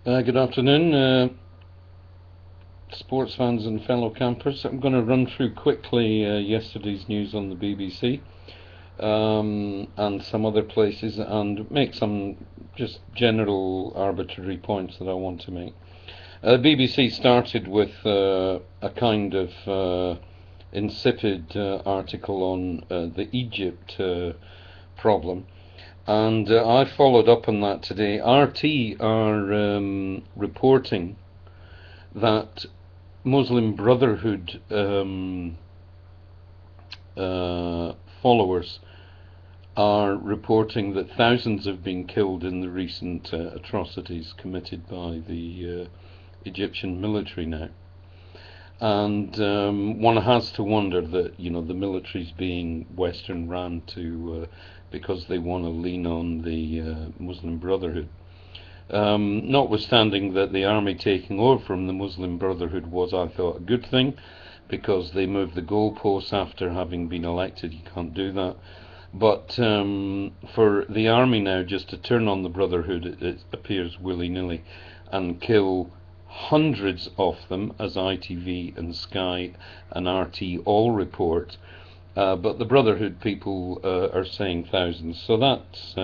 Good afternoon, sports fans and fellow campers. I'm going to run through quickly yesterday's news on the BBC and some other places and make some just general arbitrary points that I want to make. The BBC started with a kind of insipid article on the Egypt problem. And I followed up on that today. RT are reporting that Muslim Brotherhood uh, followers are reporting that thousands have been killed in the recent atrocities committed by the Egyptian military now. And one has to wonder that the military's being Western ran to because they want to lean on the Muslim Brotherhood. Notwithstanding that the army taking over from the Muslim Brotherhood was, I thought, a good thing, because they moved the goalposts after having been elected. You can't do that. But for the army now just to turn on the Brotherhood, it appears willy-nilly, and kill hundreds of them, as ITV and Sky and RT all report. But the Brotherhood people are saying thousands. So that's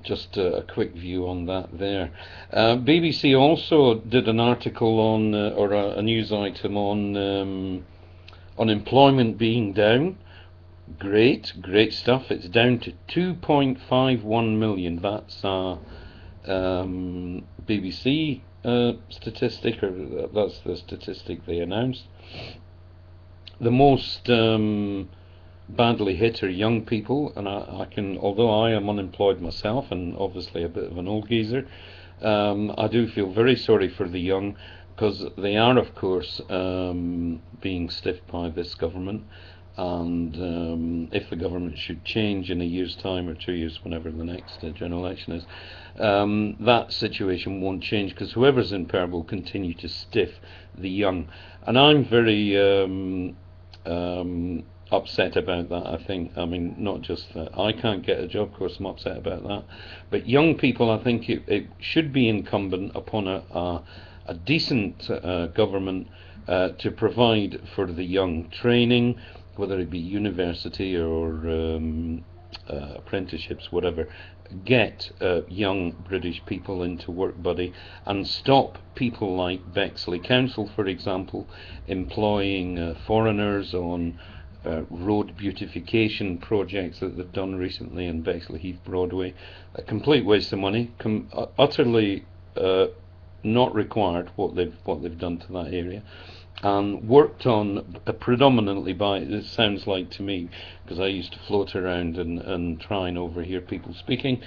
just a quick view on that there. BBC also did an article on, or a news item on unemployment being down. Great stuff. It's down to 2.51 million. That's BBC statistic, or that's the statistic they announced. The most badly hit are young people, and I can, although I am unemployed myself and obviously a bit of an old geezer, I do feel very sorry for the young, because they are, of course, being stiffed by this government. And if the government should change in a year's time or 2 years, whenever the next general election is, that situation won't change, because whoever's in power will continue to stiff the young. And I'm very upset about that. I mean, not just that I can't get a job, of course I'm upset about that, but young people, I think it should be incumbent upon a decent government to provide for the young training, whether it be university or apprenticeships, whatever. Get young British people into work, buddy, and stop people like Bexley Council, for example, employing foreigners on road beautification projects that they've done recently in Bexley Heath Broadway. A complete waste of money, utterly not required what they've done to that area, and worked on predominantly by, it sounds like to me, because I used to float around and try and overhear people speaking,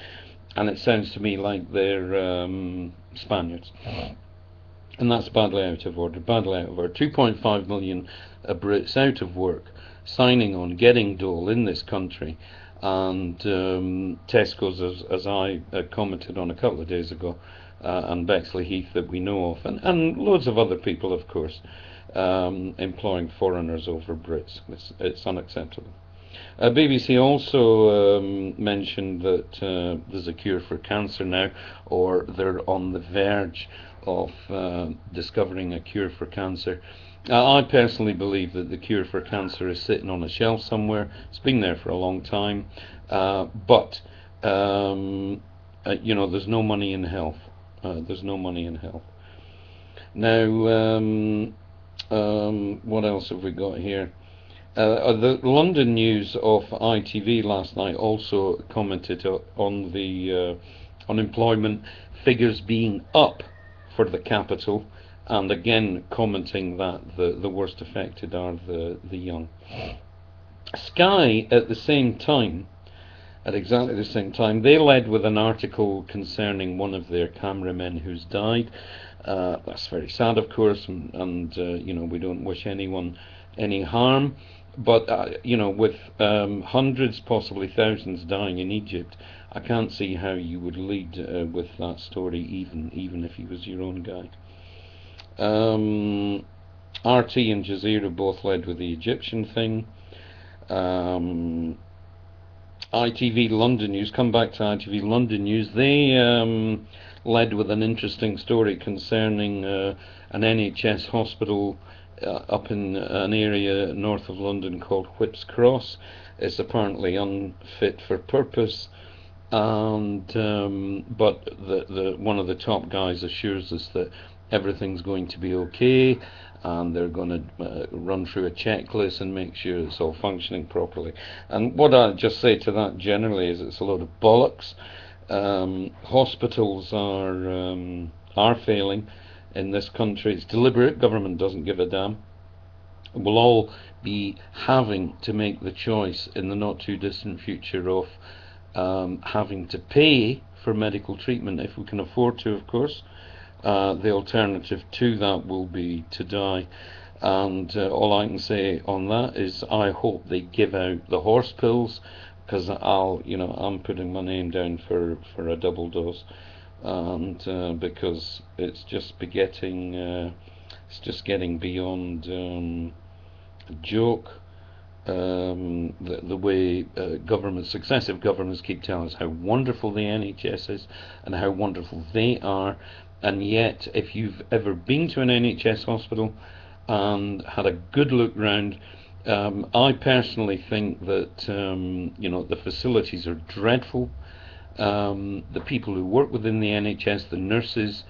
and it sounds to me like they're Spaniards. And that's badly out of order, 2.5 million Brits out of work, signing on, getting dole in this country, and Tesco's, as I commented on a couple of days ago, and Bexley Heath that we know of, and loads of other people, of course, employing foreigners over Brits. It's unacceptable. BBC also mentioned that there's a cure for cancer now, or they're on the verge of discovering a cure for cancer. I personally believe that the cure for cancer is sitting on a shelf somewhere. It's been there for a long time, but there's no money in health. There's no money in health. Now, what else have we got here? The London News of ITV last night also commented on the unemployment figures being up for the capital, and again commenting that the worst affected are the young. Sky, at exactly the same time, they led with an article concerning one of their cameramen who's died. That's very sad, of course, and we don't wish anyone any harm. But with hundreds, possibly thousands dying in Egypt, I can't see how you would lead with that story, even if he was your own guy. RT and Jazeera both led with the Egyptian thing. ITV London News, come back to ITV London News, they led with an interesting story concerning an NHS hospital up in an area north of London called Whipps Cross. It's apparently unfit for purpose, and but the one of the top guys assures us that everything's going to be okay, and they're going to run through a checklist and make sure it's all functioning properly. And what I just say to that generally is it's a load of bollocks. Hospitals are failing in this country. It's deliberate. Government doesn't give a damn. We'll all be having to make the choice in the not too distant future of having to pay for medical treatment if we can afford to, of course. The alternative to that will be to die, and all I can say on that is I hope they give out the horse pills, because I'm putting my name down for a double dose, and because it's just getting beyond a joke. The way successive governments keep telling us how wonderful the NHS is and how wonderful they are, and yet if you've ever been to an NHS hospital and had a good look round, I personally think that the facilities are dreadful. The people who work within the NHS, the nurses,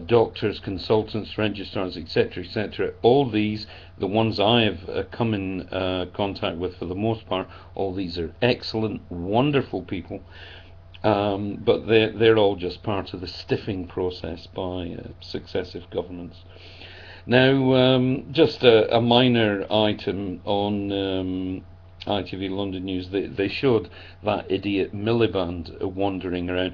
doctors, consultants, registrars, etc., all these, the ones I have come in contact with for the most part, all these are excellent, wonderful people, but they're all just part of the stiffing process by successive governments. Now, just a minor item on ITV London News. They showed that idiot Miliband wandering around.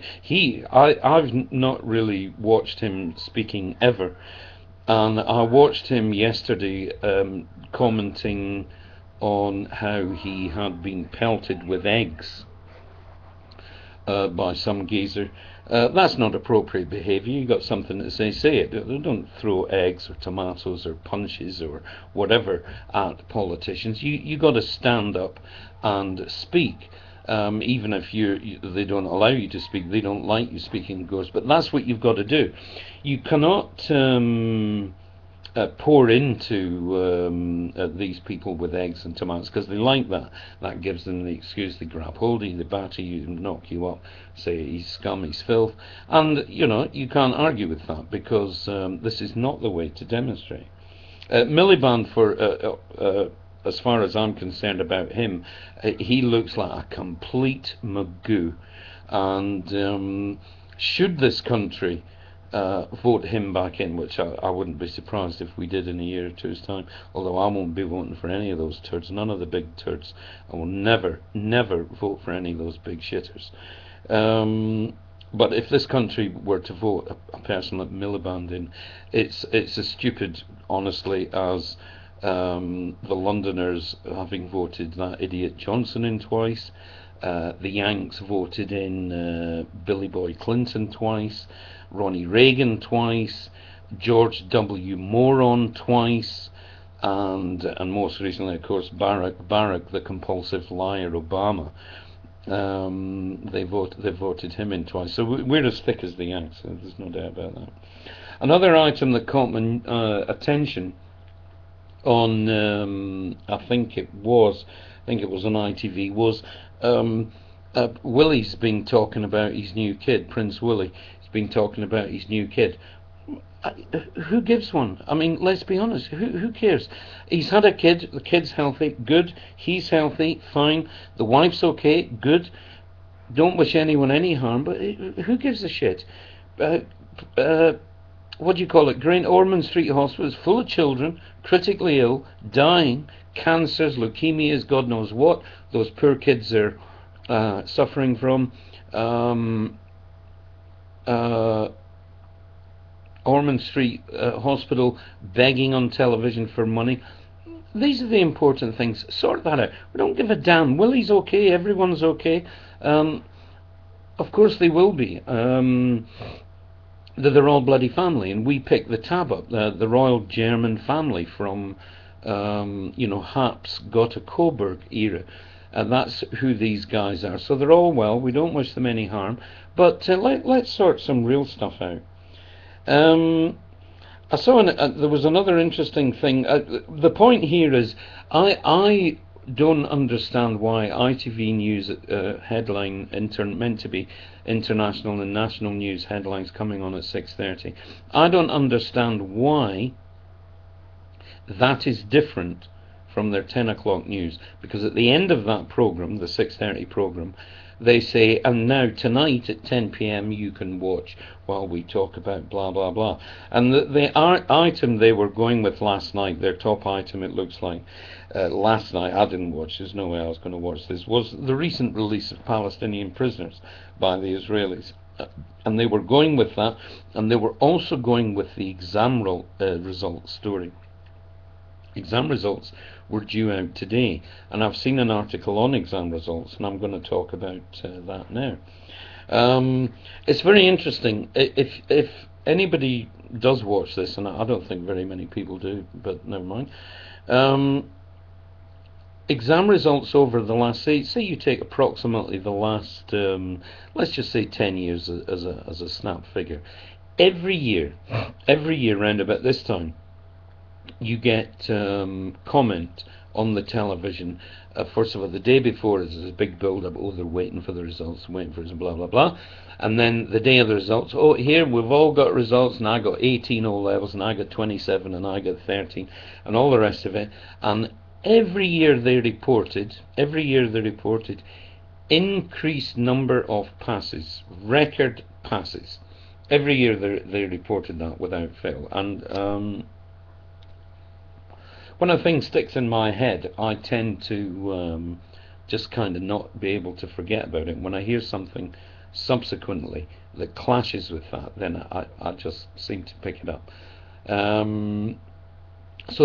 I've not really watched him speaking ever, and I watched him yesterday commenting on how he had been pelted with eggs by some geezer. That's not appropriate behaviour. You got something to say it. Don't throw eggs or tomatoes or punches or whatever at politicians. You got to stand up and speak. Even if they don't allow you to speak, they don't like you speaking, of course. But that's what you've got to do. You cannot pour into these people with eggs and tomatoes, because they like that. That gives them the excuse. They grab hold of you, they batter you, knock you up, say he's scum, he's filth, and you can't argue with that, because this is not the way to demonstrate. Miliband, as far as I'm concerned about him, he looks like a complete magoo, and should this country vote him back in, which I wouldn't be surprised if we did in a year or two's time, although I won't be voting for any of those turds, none of the big turds. I will never vote for any of those big shitters. But if this country were to vote a person like Miliband in, it's as stupid, honestly, as the Londoners having voted that idiot Johnson in twice. The Yanks voted in Billy Boy Clinton twice, Ronnie Reagan twice, George W. Moron twice, and most recently, of course, Barack the compulsive liar Obama. They voted him in twice. So we're as thick as the Yanks. So there's no doubt about that. Another item that caught my attention on, I think it was on ITV, was Willie's been talking about his new kid, Prince Willie. He's been talking about his new kid. Who gives one? I mean, let's be honest. Who cares? He's had a kid. The kid's healthy. Good. He's healthy. Fine. The wife's okay. Good. Don't wish anyone any harm. But who gives a shit? What do you call it? Great Ormond Street Hospital is full of children, critically ill, dying, cancers, leukemias, God knows what those poor kids are suffering from. Ormond Street Hospital begging on television for money. These are the important things. Sort that out. We don't give a damn. Willie's okay. Everyone's okay. Of course they will be. They're all bloody family, and we pick the tab up. The royal German family from Habs Gotha Coburg era. And that's who these guys are. So they're all well. We don't wish them any harm. But let's sort some real stuff out. I saw there was another interesting thing. The point here is, I don't understand why ITV News headline meant to be international and national news headlines coming on at 6:30. I don't understand why that is different from their 10 o'clock news, because at the end of that program, the 6:30 program, they say, and now tonight at 10 p.m. you can watch while we talk about blah blah blah. And the item they were going with last night, their top item, it looks like, last night, I didn't watch, there's no way I was going to watch this, was the recent release of Palestinian prisoners by the Israelis. And they were going with that, and they were also going with the exam results story. Exam results were due out today, and I've seen an article on exam results, and I'm going to talk about that now. It's very interesting. If anybody does watch this, and I don't think very many people do, but never mind. Exam results over the last, say you take approximately the last, let's just say 10 years as a snap figure. Every year round about this time, you get comment on the television. First of all, the day before is a big build-up. Oh, they're waiting for the results, waiting for it, blah blah blah. And then the day of the results. Oh, here we've all got results, and I got 18 O levels, and I got 27, and I got 13, and all the rest of it. And every year they reported increased number of passes, record passes. Every year they reported that without fail. And when a thing sticks in my head, I tend to just kind of not be able to forget about it. When I hear something subsequently that clashes with that, then I just seem to pick it up. So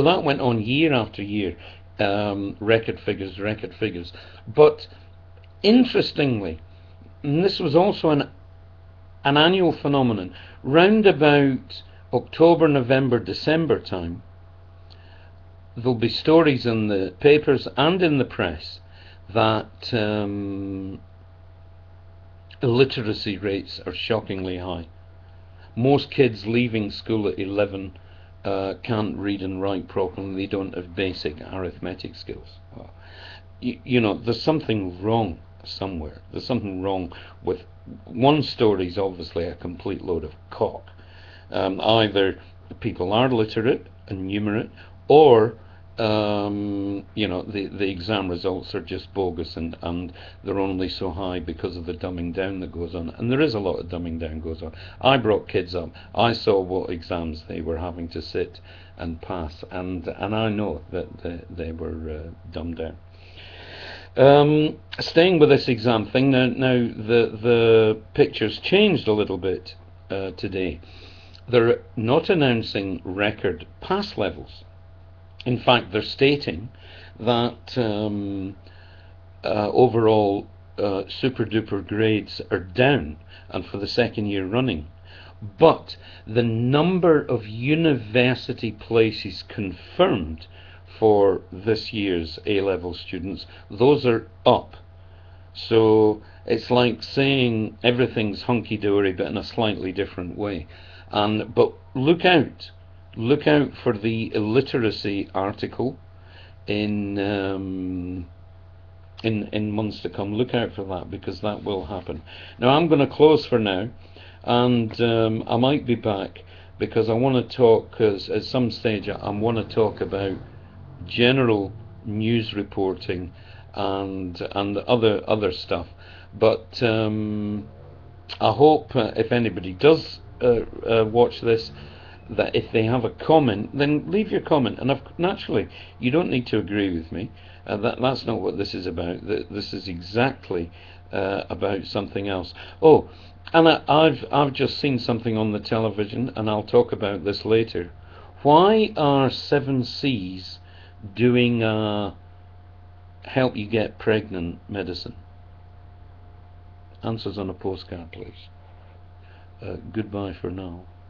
that went on year after year, record figures. But interestingly, and this was also an annual phenomenon, round about October, November, December time, there'll be stories in the papers and in the press that illiteracy rates are shockingly high. Most kids leaving school at 11 can't read and write properly. They don't have basic arithmetic skills. Well, you know, there's something wrong somewhere. There's something wrong with one story's obviously a complete load of cock. Either people are literate and numerate, or you know, the exam results are just bogus, and they're only so high because of the dumbing down that goes on. And there is a lot of dumbing down goes on. I brought kids up. I saw what exams they were having to sit and pass, and I know that they were dumbed down. Staying with this exam thing, now the picture's changed a little bit today. They're not announcing record pass levels. In fact, they're stating that overall super duper grades are down, and for the second year running. But the number of university places confirmed for this year's A-level students, those are up. So it's like saying everything's hunky-dory but in a slightly different way. But look out for the illiteracy article in months to come. Look out for that, because that will happen. Now I'm going to close for now, and I might be back, because I want to talk, at some stage I want to talk about general news reporting and other stuff. But I hope if anybody does watch this, that if they have a comment, then leave your comment. And naturally, you don't need to agree with me. That's not what this is about. This is exactly about something else. Oh, and I've just seen something on the television, and I'll talk about this later. Why are 7Cs doing help you get pregnant medicine? Answers on a postcard, please. Goodbye for now.